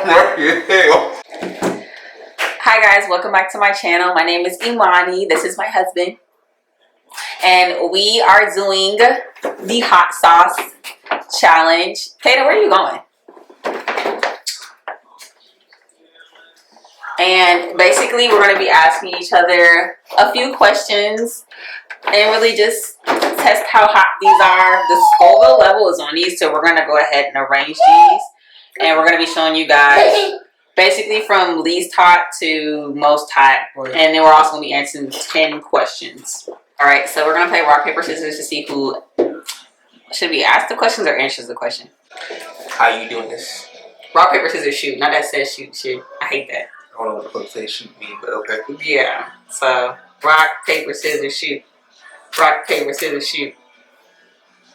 Hi guys, welcome back to my channel. My name is Imani. This is my husband. And we are doing the hot sauce challenge. Taylor, where are you going? And basically we're going to be asking each other a few questions and really just test how hot these are. The Scoville level is on these, so we're going to go ahead and arrange these. And we're going to be showing you guys basically from least hot to most hot. And then we're also going to be answering 10 questions. Alright, so we're going to play rock, paper, scissors to see who... Should we ask the questions or answer the question? How you doing this? Rock, paper, scissors, shoot. Not that says shoot shit. I hate that. I don't know what the fuck say shoot me, but okay. Yeah, so rock, paper, scissors, shoot. Rock, paper, scissors, shoot.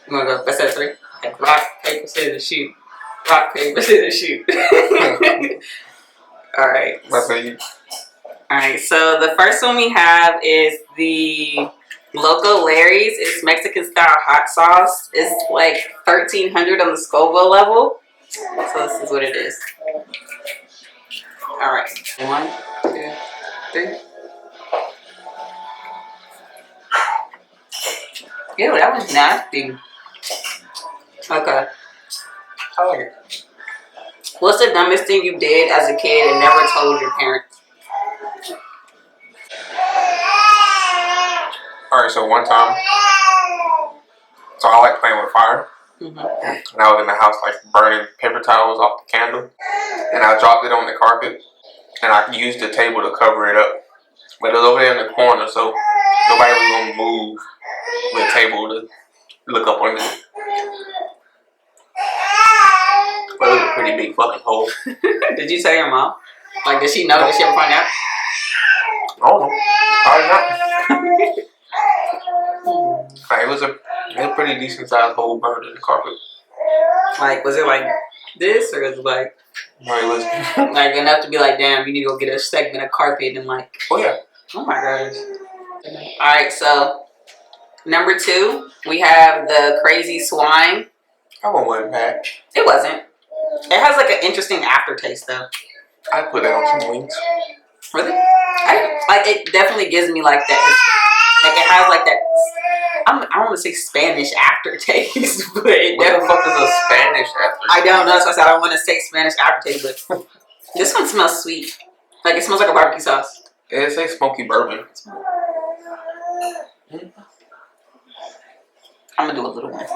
You want to go? Let's say 3. Okay. Rock, paper, scissors, shoot. Rock, paper, scissors, shoot. Alright. Alright, so the first one we have is the Loco Larry's. It's Mexican style hot sauce. It's like 1300 on the Scoville level. So this is what it is. Alright. 1, 2, 3. Ew, that was nasty. Okay. I like it. What's the dumbest thing you did as a kid and never told your parents? Alright, so one time, so I like playing with fire. And I was in the house like burning paper towels off the candle. And I dropped it on the carpet. And I used the table to cover it up. But it was over there in the corner, so nobody was going to move the table to look up on it. But it was a pretty big fucking hole. Did you tell your mom? Like, did she know? Did she ever find out? I don't know. Probably not. Like, it was a pretty decent sized hole burned in the carpet. Like, was it like this, or was it like... No, it was... like, enough to be like, damn, you need to go get a segment of carpet and like... Oh, yeah. Oh, my gosh. Alright, so... Number 2, we have the Crazy Swine. That one wasn't bad. It wasn't. It has like an interesting aftertaste, though. I'd put that on some wings. Really? Like, it definitely gives me like that... Like, it has like that... I don't want to say Spanish aftertaste, but it what the fuck is a Spanish aftertaste? I don't know, so I said I don't want to say Spanish aftertaste, but this one smells sweet. Like, it smells like a barbecue sauce. Yeah, it says smoky bourbon. I'm gonna do a little one.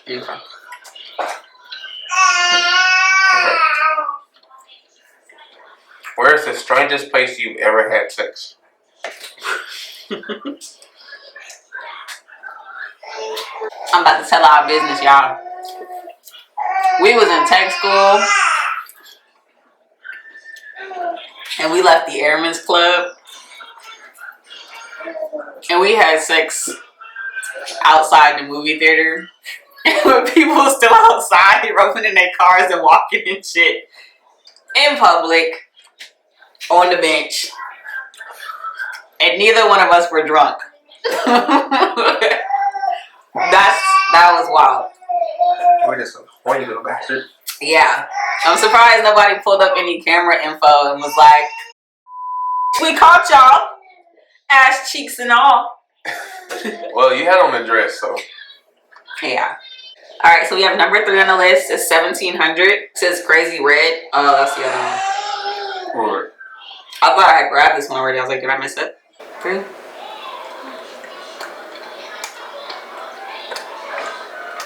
Okay. Where's the strangest place you've ever had sex? I'm about to tell our business, y'all. We was in tech school and we left the Airmen's Club and we had sex outside the movie theater. And people were still outside rubbing in their cars and walking and shit in public on the bench. And neither one of us were drunk. That was wild. We're just a horny little bastard. Yeah. I'm surprised nobody pulled up any camera info and was like, we caught y'all. Ass cheeks and all. Well, you had on a dress, so. Yeah. Alright, so we have number 3 on the list. It's 1700. It says Crazy Red. Oh, that's the other one. Or, I thought I had grabbed this one already. I was like, did I miss it? 3.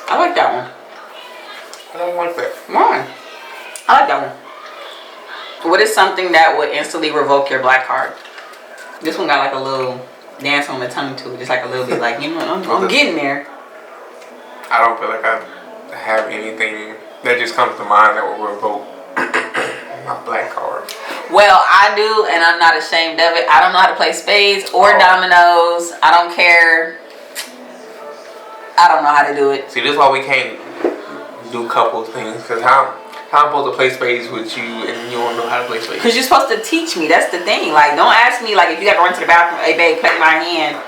I like that one. I don't like that. Why? I like that one. What is something that would instantly revoke your black card? This one got like a little dance on the tongue to it. Just like a little bit like, you know, I'm getting there. I don't feel like I have anything that just comes to mind that will revoke my black card. Well, I do, and I'm not ashamed of it. I don't know how to play spades or dominoes. I don't care. I don't know how to do it. See, this is why we can't do couples things. Because how I'm supposed to play spades with you and you don't know how to play spades? Because you're supposed to teach me. That's the thing. Like, don't ask me, like, if you got to run to the bathroom, hey, babe, play my hand.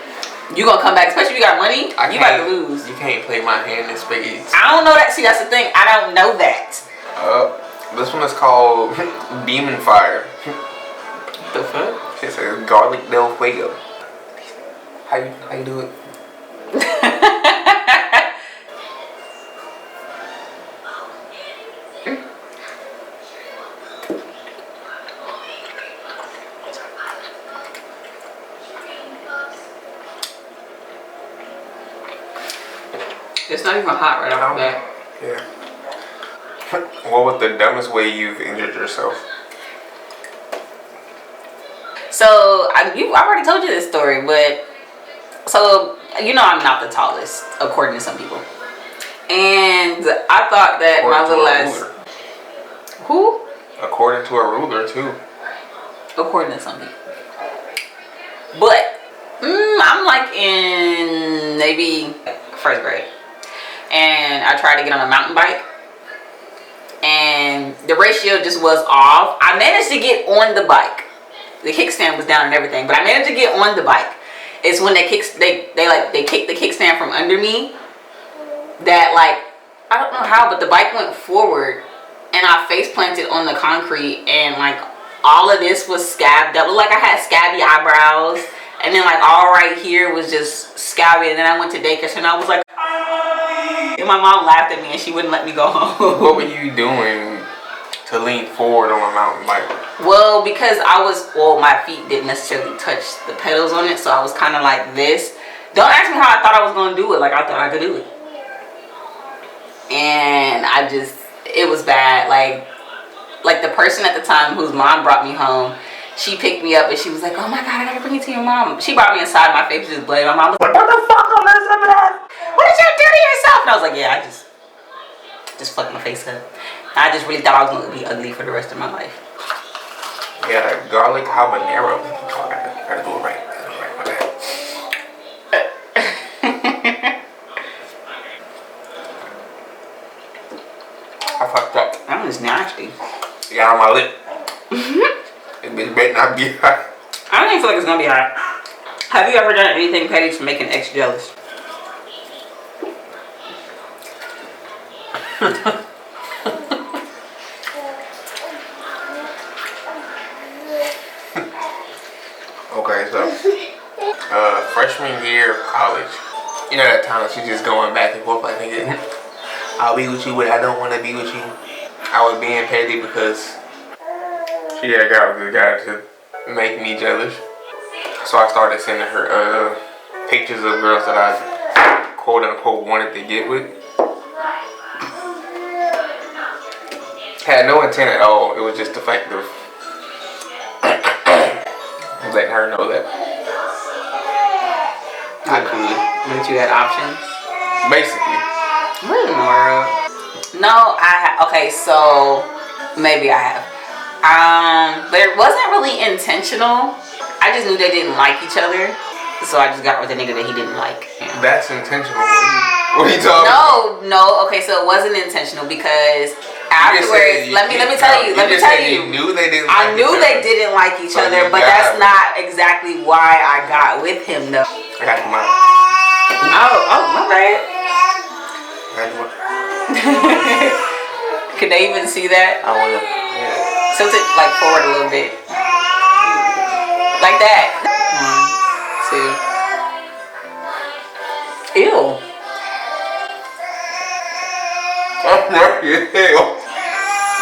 You gonna come back, especially if you got money. You about to lose. You can't play my hand in spades. I don't know that. See, that's the thing. I don't know that. This one is called Demon Fire. What the fuck? It says Garlic Del Fuego. How you do it? It's not even hot right off the bat. Yeah. What was the dumbest way you've injured yourself? So I've already told you this story, but so you know I'm not the tallest according to some people, and I thought that my little ass. Who? According to a ruler too. According to some people, but I'm like in maybe first grade, and I tried to get on a mountain bike. And the ratio just was off. I managed to get on the bike. The kickstand was down and everything, but I managed to get on the bike. It's when they kick the kickstand from under me. That like I don't know how, but the bike went forward, and I face planted on the concrete, and like all of this was scabbed up. Like I had scabby eyebrows, and then like all right here was just scabby. And then I went to daycare, and I was like. And my mom laughed at me and she wouldn't let me go home. What were you doing to lean forward on a mountain bike? Well, because my feet didn't necessarily touch the pedals on it, so I was kind of like this. Don't ask me how I thought I was going to do it. Like, I thought I could do it. And it was bad. Like the person at the time whose mom brought me home, she picked me up and she was like, oh my God, I gotta bring you to your mom. She brought me inside, my face was just bloody. My mom was like, what the fuck, Elizabeth? What did you do to yourself? And I was like, yeah, I just fucked my face up. I just really thought I was going to be ugly for the rest of my life. Yeah, that garlic habanero. Oh, I gotta do it right. My bad. I fucked up. That was nasty. It got on my lip. It better not be hot. I don't even feel like it's going to be hot. Have you ever done anything petty to make an ex jealous? Okay, so freshman year of college, you know that time she's just going back and forth like, nigga, I'll be with you, but I don't want to be with you. I was being petty because she had got with the guy to make me jealous. So I started sending her pictures of girls that I quote unquote wanted to get with. Had no intent at all. It was just the fact of letting her know that I could. That you had options? Basically. What in the world? No, okay, so maybe I have. But it wasn't really intentional. I just knew they didn't like each other. So I just got with a nigga that he didn't like. That's intentional. What are you talking about? No, okay, so it wasn't intentional because afterwards, let me tell you. You knew they didn't like I knew they didn't like each other, but that's not exactly why I got with him though. I got you, mine. Oh, my bad. Could they even see that? I wanna. Yeah. Tilt it like forward a little bit. Like that. 1, 2. Ew.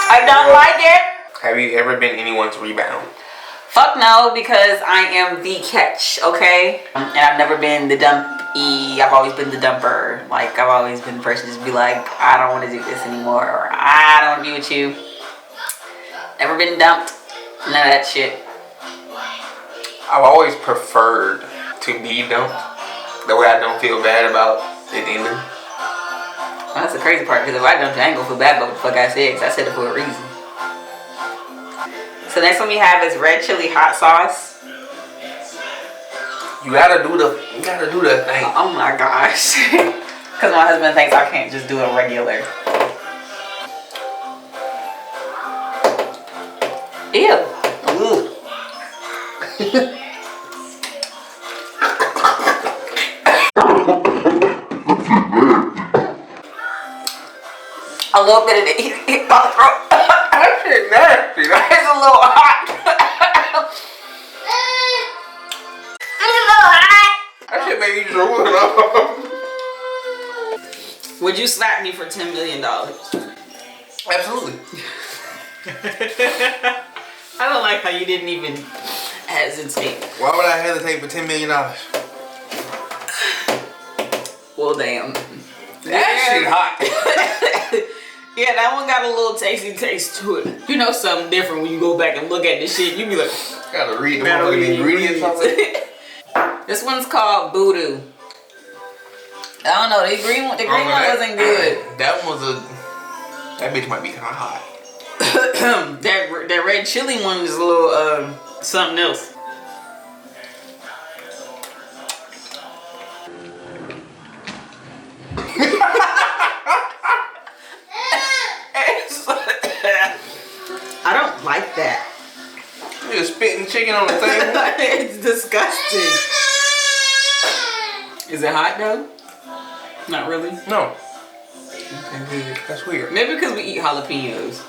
I don't like it. Have you ever been anyone's rebound? Fuck no, because I am the catch, okay? And I've never been the dumpy. I've always been the dumper. Like, I've always been the person to just be like, I don't want to do this anymore, or I don't want to be with you. Never been dumped. None of that shit. I've always preferred to be dumped. That way I don't feel bad about it ending. Well, that's the crazy part, because if I dumped you, I ain't gonna feel bad about what the fuck I said, because I said it for a reason. So next one we have is red chili hot sauce. You gotta do the thing. Oh my gosh. Because my husband thinks I can't just do a regular. Ew. A little bit of it hit my throat. That shit nasty. It's a little hot. It's a little hot. That shit made me drool it up. Would you slap me for $10 million? Absolutely. I don't like how you didn't even hesitate. Why would I hesitate for $10 million? Well, damn. That shit hot. Yeah, that one got a little tasty taste to it. You know something different when you go back and look at this shit. You be like, gotta read the motherfucking ingredients of it. This one's called Voodoo. I don't know. The green one wasn't good. That bitch might be kind of hot. that red chili one is a little something else. I don't like that. You just spitting chicken on the table. It's disgusting. Is it hot though? Not really. No. Okay, that's weird. Maybe because we eat jalapenos.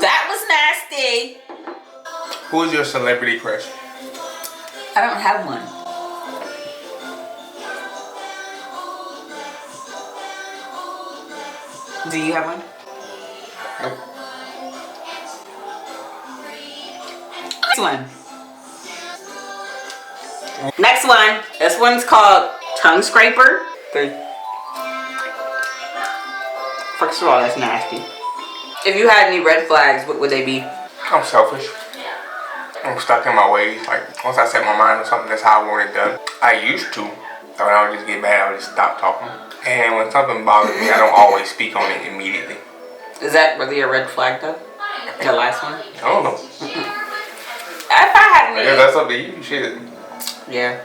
That was nasty. Who is your celebrity crush? I don't have one. Do you have one? Nope. Next one. This one's called Tongue Scraper. First of all, that's nasty. If you had any red flags, what would they be? I'm selfish. I'm stuck in my ways. Like, once I set my mind on something, that's how I want it done. I used to. So when I would just get mad, I would just stop talking. And when something bothers me, I don't always speak on it immediately. Is that really a red flag, though? The last one? I don't know. If I had any... Yeah, that's up to you. Shit. Yeah.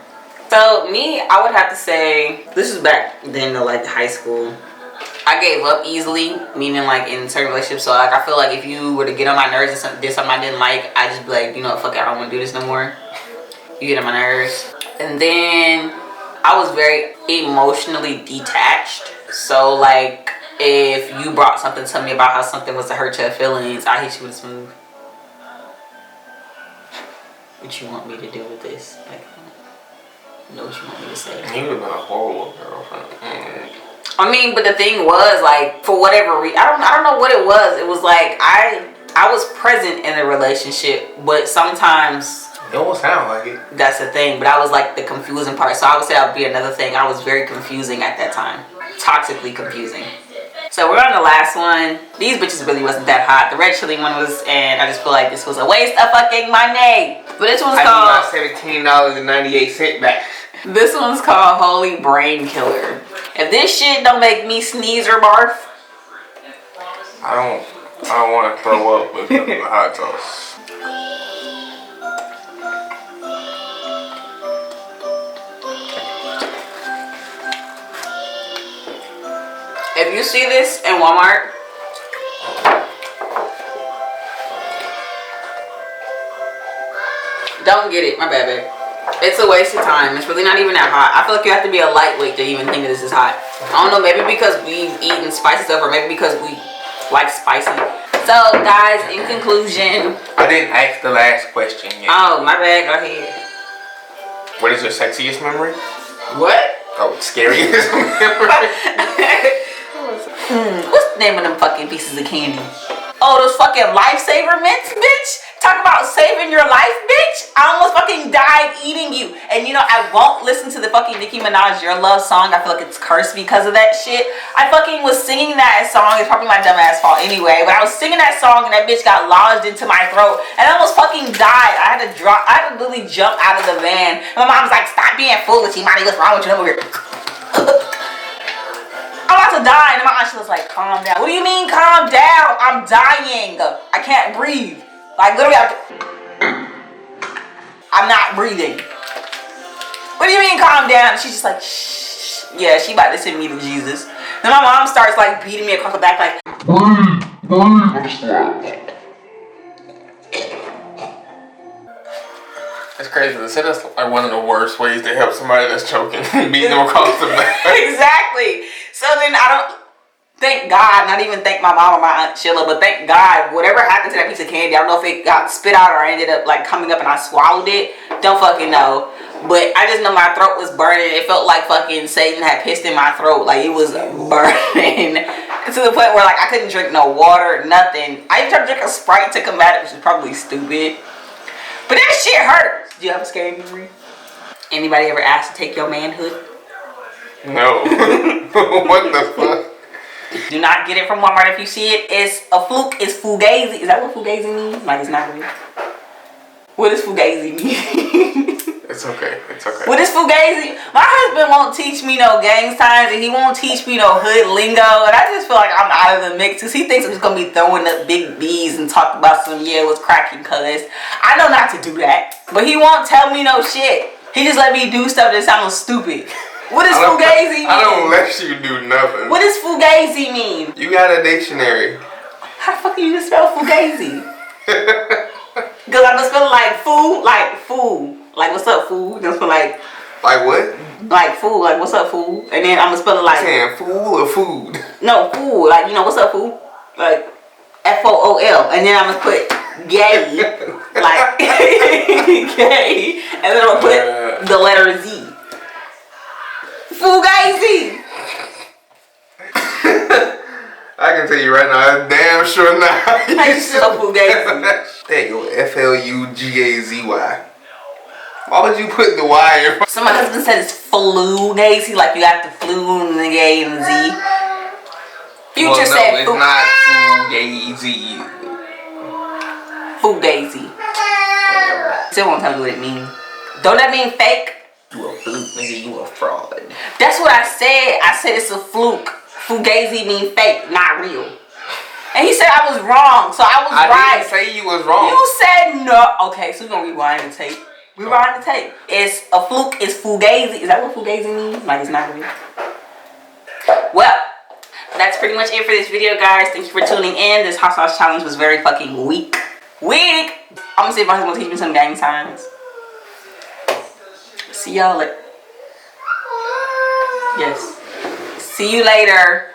So, me, I would have to say... This is back then, to, like, high school. I gave up easily, meaning like in certain relationships. So like I feel like if you were to get on my nerves and did something I didn't like, I just be like, you know what, fuck it, I don't want to do this no more. You get on my nerves. And then I was very emotionally detached. So like if you brought something to me about how something was to hurt your feelings, I hit you with a smooth. What you want me to do with this? Like, I know what you want me to say. You would have been a horrible girlfriend. I mean, but the thing was, like, for whatever reason, I don't know what it was. It was like I was present in the relationship, but sometimes it don't sound like it. That's the thing. But I was like the confusing part. So I would say that would be another thing. I was very confusing at that time, toxically confusing. So we're on the last one. These bitches really wasn't that hot. The red chili one was, and I just feel like this was a waste of fucking money. But this one's called $17.98 back. This one's called Holy Brain Killer. If this shit don't make me sneeze or barf, I don't want to throw up with the hot sauce. if you see this in Walmart, don't get it. My bad, babe. It's a waste of time. It's really not even that hot. I feel like you have to be a lightweight to even think that this is hot. I don't know, maybe because we've eaten spicy stuff or maybe because we like spicy. So, guys, in conclusion... I didn't ask the last question yet. Oh, my bad. Go ahead. What is your sexiest memory? What? Oh, scariest memory? What's the name of them fucking pieces of candy? Oh, those fucking lifesaver mints, bitch? Talk about saving your life, bitch. I almost fucking died eating you. And you know, I won't listen to the fucking Nicki Minaj Your Love song. I feel like it's cursed because of that shit. I fucking was singing that song. It's probably my dumb ass fault anyway. But I was singing that song and that bitch got lodged into my throat. And I almost fucking died. I had to literally jump out of the van. And my mom was like, stop being foolish, Imani. What's wrong with you? I'm over here. I'm about to die. And my aunt, she was like, calm down. What do you mean calm down? I'm dying. I can't breathe. Like, literally, I'm not breathing. What do you mean calm down? She's just like, shh. Yeah, she about to send me to Jesus. Then my mom starts like beating me across the back like, It's crazy. They said that's like one of the worst ways to help somebody that's choking. Beating them across the back. Exactly. So then I don't, thank God, not even thank my mom or my aunt Sheila, but thank God, whatever happened to that piece of candy, I don't know if it got spit out or ended up like coming up and I swallowed it. Don't fucking know. But I just know my throat was burning. It felt like fucking Satan had pissed in my throat. Like it was burning to the point where like I couldn't drink no water, nothing. I even tried to drink a Sprite to combat it, which is probably stupid. But that shit hurt. Do you have a scary memory? Anybody ever asked to take your manhood? No. What the fuck? Do not get it from Walmart if you see it. It's a fluke. It's fugazi. Is that what fugazi means? Like it's not real. What does fugazi mean? It's okay. It's okay. What is fugazi? My husband won't teach me no gang signs and he won't teach me no hood lingo. And I just feel like I'm out of the mix because he thinks I'm just going to be throwing up big B's and talk about some, yeah, what's cracking cuz. I know not to do that. But he won't tell me no shit. He just let me do stuff that sounds stupid. What does fugazi mean? I don't let you do nothing. What does fugazi mean? You got a dictionary. How the fuck do you just spell fugazi? Because I'm gonna spell like food, like food. Like what's up, food? Just for like what? Like food, like what's up, food? And then I'm gonna spell it like saying fool or food? No, food, like you know what's up, food? Like FOOL. And then I'm gonna put gay, like gay, and then I'm gonna put the letter Z. Fugazi. I can tell you right now, I'm damn sure not. How you spell fugazi? There you go, FLUGAZY. Why would you put the Y in front? So my husband said it's flugazi, like you got the flu and the gay and the Z. Future said it's not fugazi. Fugazi. Still won't tell me what it means. Don't that mean fake? You a fluke, nigga, you a fraud. That's what I said. I said it's a fluke. Fugazi means fake, not real. And he said I was wrong, so I was right. I didn't say you was wrong. You said no. Okay, so we're gonna rewind the tape. Rewind the tape. It's a fluke. It's fugazi. Is that what fugazi means? Like it's not real. Well, that's pretty much it for this video, guys. Thank you for tuning in. This hot sauce challenge was very fucking weak. I'm gonna see if my husband will teach me some gang signs. See y'all later. Yes. See you later.